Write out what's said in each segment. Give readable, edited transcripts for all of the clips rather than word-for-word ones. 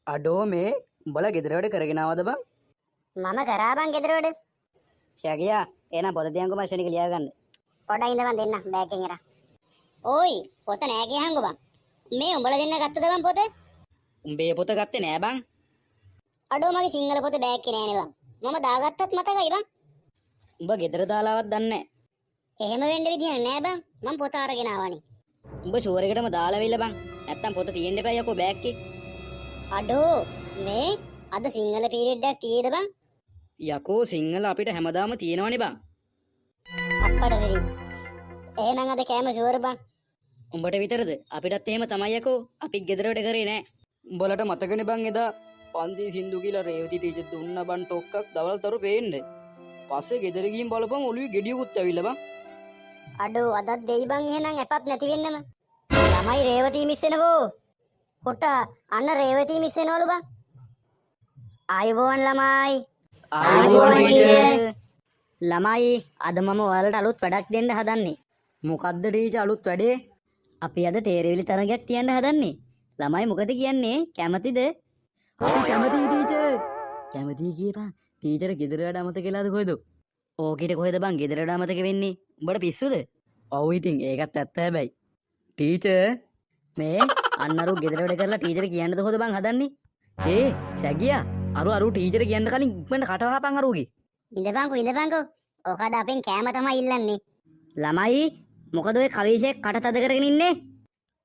අඩෝ මේ උඹලා ගෙදර වැඩ කරගෙන ආවද බං? මම කරා බං ගෙදර වැඩ. ශකියා එහෙනම් පොත තියන්කෝ මම ශනික ලියා ගන්න. පොඩ්ඩක් ඉඳන් දෙන්න බෑග් එකෙන් අරන්. ඕයි පොත නෑ කියහන්කෝ බං. මේ උඹලා දෙන්න ගත්තද බං පොත? උඹේ පොත ගත්තේ නෑ බං. අඩෝ මගේ සිංහල පොත බෑග් එකේ නෑනේ බං. මම දාගත්තත් මතකයි බං. උඹ ගෙදර දාලාවත් දන්නේ නෑ. එහෙම වෙන්න විදියක් නෑ බං. මම පොත අරගෙන ආවනේ. උඹ ෂුවර් එකටම දාලා විල්ල බං. නැත්තම් පොත තියෙන්න එපා යකෝ බෑග් එකේ. අඩෝ මේ අද සිංහල පීරියඩ් එකක් කීයද බං? යකෝ සිංහල අපිට හැමදාම තියෙනවනේ බං. අප්පඩ සිරි. එහෙනම් අද කෑම ෂුවර් බං. උඹට විතරද? අපිටත් එහෙම තමයි යකෝ. අපිත් ගෙදර වැඩ කරේ නෑ. උඹලට මතකනේ බං එදා පන්ති සින්දු කියලා රේවති ටීචර් දුන්න බං ටොක්ක්ක් දවල්තරු පේන්නේ. පස්සේ ගෙදර ගිහින් බලපන් ඔළුවේ ගෙඩියකුත් ඇවිල්ලා බං. අඩෝ අදත් දෙයි බං එහෙනම් එපත් නැති වෙන්නම. ළමයි රේවතී මිස් වෙනකෝ. කොට අන්න රේවතී මිස් වෙනවලු බං. ආයුබෝවන් ළමයි. ආයුබෝවන් ටීචර්. ළමයි අද මම ඔයාලට අලුත් වැඩක් දෙන්න හදන්නේ. මොකද්ද ටීචර් අලුත් වැඩේ? අපි අද තේරවිලි තරගයක් තියන්න හදන්නේ. ළමයි මොකද කියන්නේ? කැමතිද? අපි කැමතියි ටීචර්. කැමතියි කියපන්. ටීචර් ගෙදර වැඩ අමතක කළාද කොහෙද? ඕකිට කොහෙද බං ගෙදර වැඩ අමතක වෙන්නේ? උඹට පිස්සුද? ඔව් ඉතින් ඒකත් ඇත්ත හැබැයි. ටීචර් මේ අන්නරු ගෙදර වැඩ කරලා ටීචර් කියන්නද කොහෙද බං හදන්නේ? ඒ ශැගියා අරු ටීචර් කියන්න කලින් ඉක්මනට කටවහපන් අරුගේ. ඉඳපන්කෝ. ඔකද අපෙන් කෑම තමයි ඉල්ලන්නේ. ළමයි මොකද ඔය කවීෂයක් කට තද කරගෙන ඉන්නේ?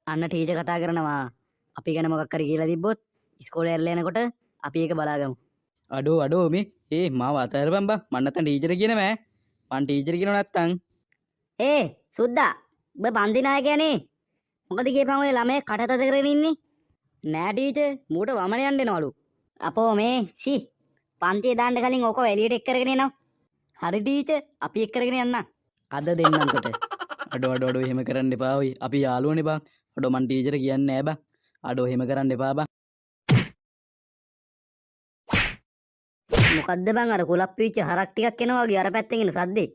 අන්න ටීචර් කතා කරනවා. අපි ගැන මොකක් හරි කියලා තිබ්බොත් ඉස්කෝලේ ඇරලා යනකොට අපි ඒක බලාගමු. අඩෝ මේ මාව අතහැරපන් බං. මම නැත්තම් ටීචර් කියනම ඈ. මං ටීචර් කියනව නැත්තම්. ඒ සුද්දා ඔබ පන්ති නායකයානේ. මොකද කියපන් ඔය ළමයි කට තද කරගෙන ඉන්නේ? නෑ ටීචර් මූට වමන යන්න එනවලු. අපෝ මේ පන්තිය දාන්න කලින් ඕක එළියට එක් කරගෙන එනවා. හරි ටීචර් අපි එක් කරගෙන යන්න. අද දෙන්නන්කට. අඩෝ එහෙම කරන්න එපා ඔයි. අපි යාළුවනේ බං. අඩෝ මං ටීචර් කියන්නේ නෑ බං. අඩෝ එහෙම කරන්න එපා බං. මොකද්ද බං අර කුලප්පිච්ච හරක් ටිකක් එනවා වගේ අර පැත්තෙන් එන සද්දේ.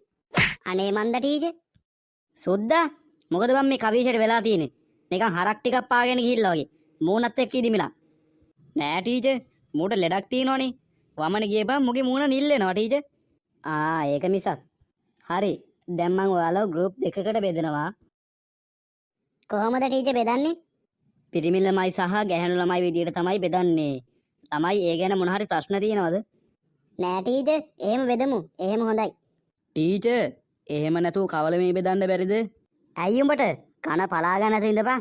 අනේ මන්ද ටීචර්. සුද්දා මොකද බං මේ කවීෂයට වෙලා තියෙන්නේ? නිකන් හරක් ටිකක් පාගෙන ගිහිල්ලා වගේ. මූණත් එක්ක ඉදිමිලා. නෑ ටීචර් මූට ලෙඩක් තියෙනවනේ. වමන ගියපන් මුගේ මූණ නිල් වෙනවා ටීචර්. ඒක මිසක්. හරි. දැන් මං ඔයාලව ගෲප් දෙකකට බෙදනවා. කොහොමද ටීචර් බෙදන්නේ? පිරිමි ළමයි සහ ගැහැණු ළමයි විදියට තමයි බෙදන්නේ. ළමයි ඒ ගැන මොන හරි ප්‍රශ්න තියෙනවද? නෑ ටීචර් එහෙම බෙදමු. එහෙම හොඳයි. ටීචර් එහෙම නැතුව කවල මේ බෙදන්න බැරිද? ඇයි උඹට කන පලා ගන්න නැතුව ඉඳපන්.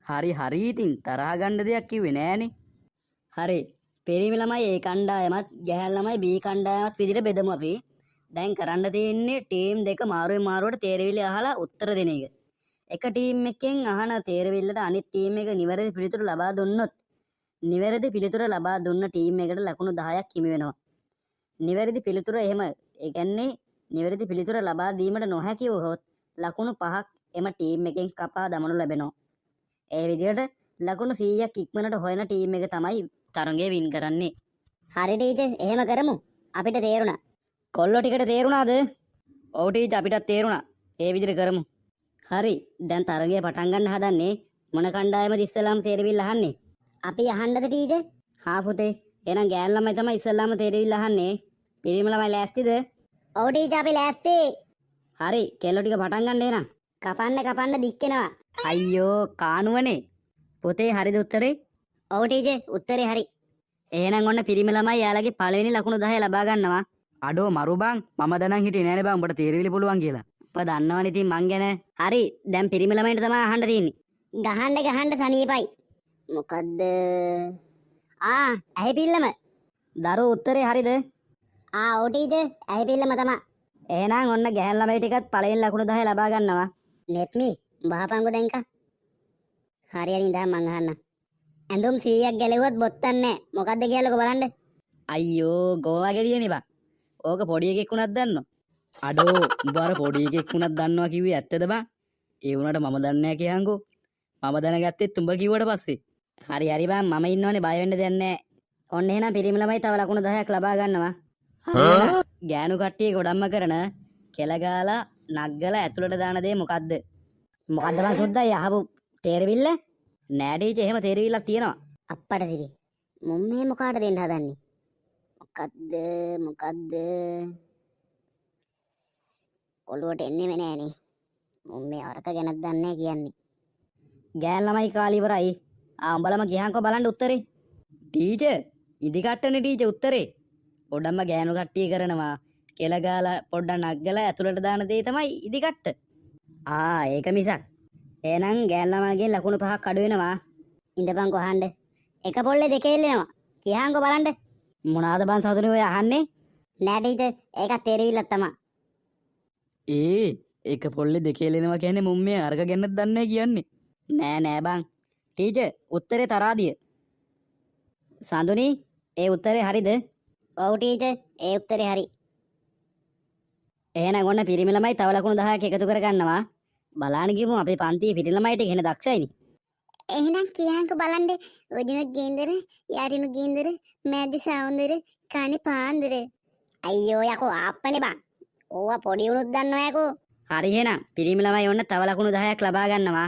හරි ඉතින් තරහ ගන්න දෙයක් කිව්වේ නෑනේ. හරි. පිරිමි ළමයි ඒ කණ්ඩායමත් ගැහැණු ළමයි B කණ්ඩායමත් විදියට බෙදමු අපි. දැන් කරන්න තියෙන්නේ ටීම් දෙක මාරුවෙන් මාරුවට තේරවිලි අහලා උත්තර දෙන එක. එක ටීම් එකෙන් අහන තේරවිල්ලට අනිත් ටීම් එක නිවැරදි පිළිතුරු ලබා දුන්නොත් නිවැරදි පිළිතුර ලබා දුන්න ටීම් එකට ලකුණු 10ක් හිමි වෙනවා. නිවැරදි පිළිතුර එහෙම ඒ කියන්නේ නිවැරදි පිළිතුර ලබා දීමට නොහැකි වුවහොත් ලකුණු 5ක් එම ටීම් එකෙන් කපා දමනු ලැබෙනවා. ඒ විදිහට ලකුණු 100ක් ඉක්මනට හොයන ටීම් එක තමයි තරගය වින් කරන්නේ. හරි ටීචර් එහෙම කරමු. අපිට තේරුණා. කොල්ලෝ ටිකට තේරුණාද? ඔව් ටීචර් අපිටත් තේරුණා. ඒ විදිහට කරමු. හරි. දැන් තරගය පටන් ගන්න හදන්නේ මොන කණ්ඩායමද ඉස්සෙල්ලාම තේරවිල්ල අහන්නේ? අපි අහන්නද ටීචර්? හා පුතේ. එහෙනම් ගෑනු ළමයි තමයි ඉස්සෙල්ලාම තේරවිල්ල අහන්නේ. පිරිමි ළමයි ලෑස්තිද? ඔව් ටීචර් අපි ලෑස්ති. හරි. කෙල්ලෝ ටික පටන් ගන්න එහෙනම්. කපන්න දික්කෙනවා. අයියෝ කානුවනේ. පුතේ හරිද උත්තරේ? ඔව් ටීචර් උත්තරේ හරි. එහෙනම් ඔන්න පිරිමි ළමයි යාළගේ පළවෙනි ලකුණු 10 ලබා ගන්නවා. අඩෝ මරු බං මම දැනන් හිටියේ නෑනේ බං උඹට තේරවිලි පුළුවන් කියලා. ඔබ දන්නවනේ ඉතින් මං ගැන. හරි දැන් පිරිමි ළමයින්ට තමයි අහන්න තියෙන්නේ. ගහන්න සනීපයි. මොකද්ද? ඇහි පිල්ලම. දරු උත්තරේ හරිද? ඔව් ටීචර් ඇහි පිල්ලම තමයි. එහෙනම් ඔන්න ගැහැණු ළමයි ටිකත් පළවෙනි ලකුණු 10 ලබා ගන්නවා. නෙත්මි බහපංගු දැන්ක. හරියට ඉඳන් මං අහන්න. ඇඳුම් 100ක් ගැලෙව්වත් බොත්තම් නෑ. මොකද්ද කියලාකෝ බලන්න. අයියෝ ගෝවා ගෙඩියනේ බං. ඕක පොඩි එකෙක් වුණත් දන්නව. අඩෝ උඹ අර පොඩි එකෙක් වුණත් දන්නවා කිව්වේ ඇත්තද බං? ඒ වුණාට මම දන්නේ නෑ කියහන්කෝ. මම දැනගත්තෙත් උඹ කිව්වට පස්සේ. හරි බං මම ඉන්නවනේ බය වෙන්න දෙයක් නෑ. ඔන්න එහෙනම් පිරිමි ළමයි තව ලකුණු 10ක් ලබා ගන්නවා. ගෑනු කට්ටිය ගොඩම්ම කරන කෙල ගාලා නග්ගලා ඇතුළට දාන දේ මොකද්ද? මොකද්ද බං සුද්දා අහපු තේරවිල්ල? නෑ ටීචර් එහෙම තේරවිල්ලක් තියෙනවා. අප්පට සිරි. මුම් මේ මොකාට දෙන්න හදන්නේ? මොකද්ද? ඔළුවට එන්නේම නෑනේ. මුම් මේ අරක ගැනත් දන්නේ නෑ කියන්නේ. ගෑන් ළමයි කාලේ ඉවරයි. උඹලම ගියහන්කෝ බලන්න උත්තරේ. ටීචර් ඉදිකට්ටනේ ටීචර් උත්තරේ. පොඩ්ඩක්ම ගෑනු කට්ටිය කරනවා. කෙල ගාලා පොඩ්ඩක් නග්ගලා ඇතුළට දාන දේ තමයි ඉදිකට්ට. ඒක මිසක්. එහෙනම් ගෑන් ළමයිගෙන් ලකුණු 5ක් අඩු වෙනවා. ඉඳපන් කොහාන්ද? එක පොල්ලේ දෙකේ එල්ලෙනවා. කියහන්කෝ බලන්න. මොනවාද බං සතුනේ ඔය අහන්නේ? නෑ ටීචර් ඒකත් තේරෙවිල්ලක් තමයි. එක පොල්ලේ දෙකේ ලෙනවා කියන්නේ මුම් මේ අරක ගැනත් දන්නේ කියන්නේ. නෑ බං. ටීචර් උත්තරේ තරාදිය. සඳුනි ඒ උත්තරේ හරිද? ඔව් ටීචර් ඒ උත්තරේ හරි. එහෙනම් ඔන්න පිරිමි ළමයි තව ලකුණු 10ක් එකතු කරගන්නවා. බලන්න ගිහමු අපේ පන්තියේ පිටි ළමයිට ඉගෙන දක්ෂයිනේ. එහෙනම් කියහන්කෝ බලන්න ඔදිනුත් ගේන්දර යාරිනුත් ගේන්දර මෑදි සවුන්දර කණි පාන්දර. අයියෝ යකෝ ආප්පනේ බං. ඕවා පොඩි උනුත් දන්නවා යකෝ. හරි එහෙනම් පිරිමි ළමයි ඔන්න තව ලකුණු 10ක් ලබා ගන්නවා.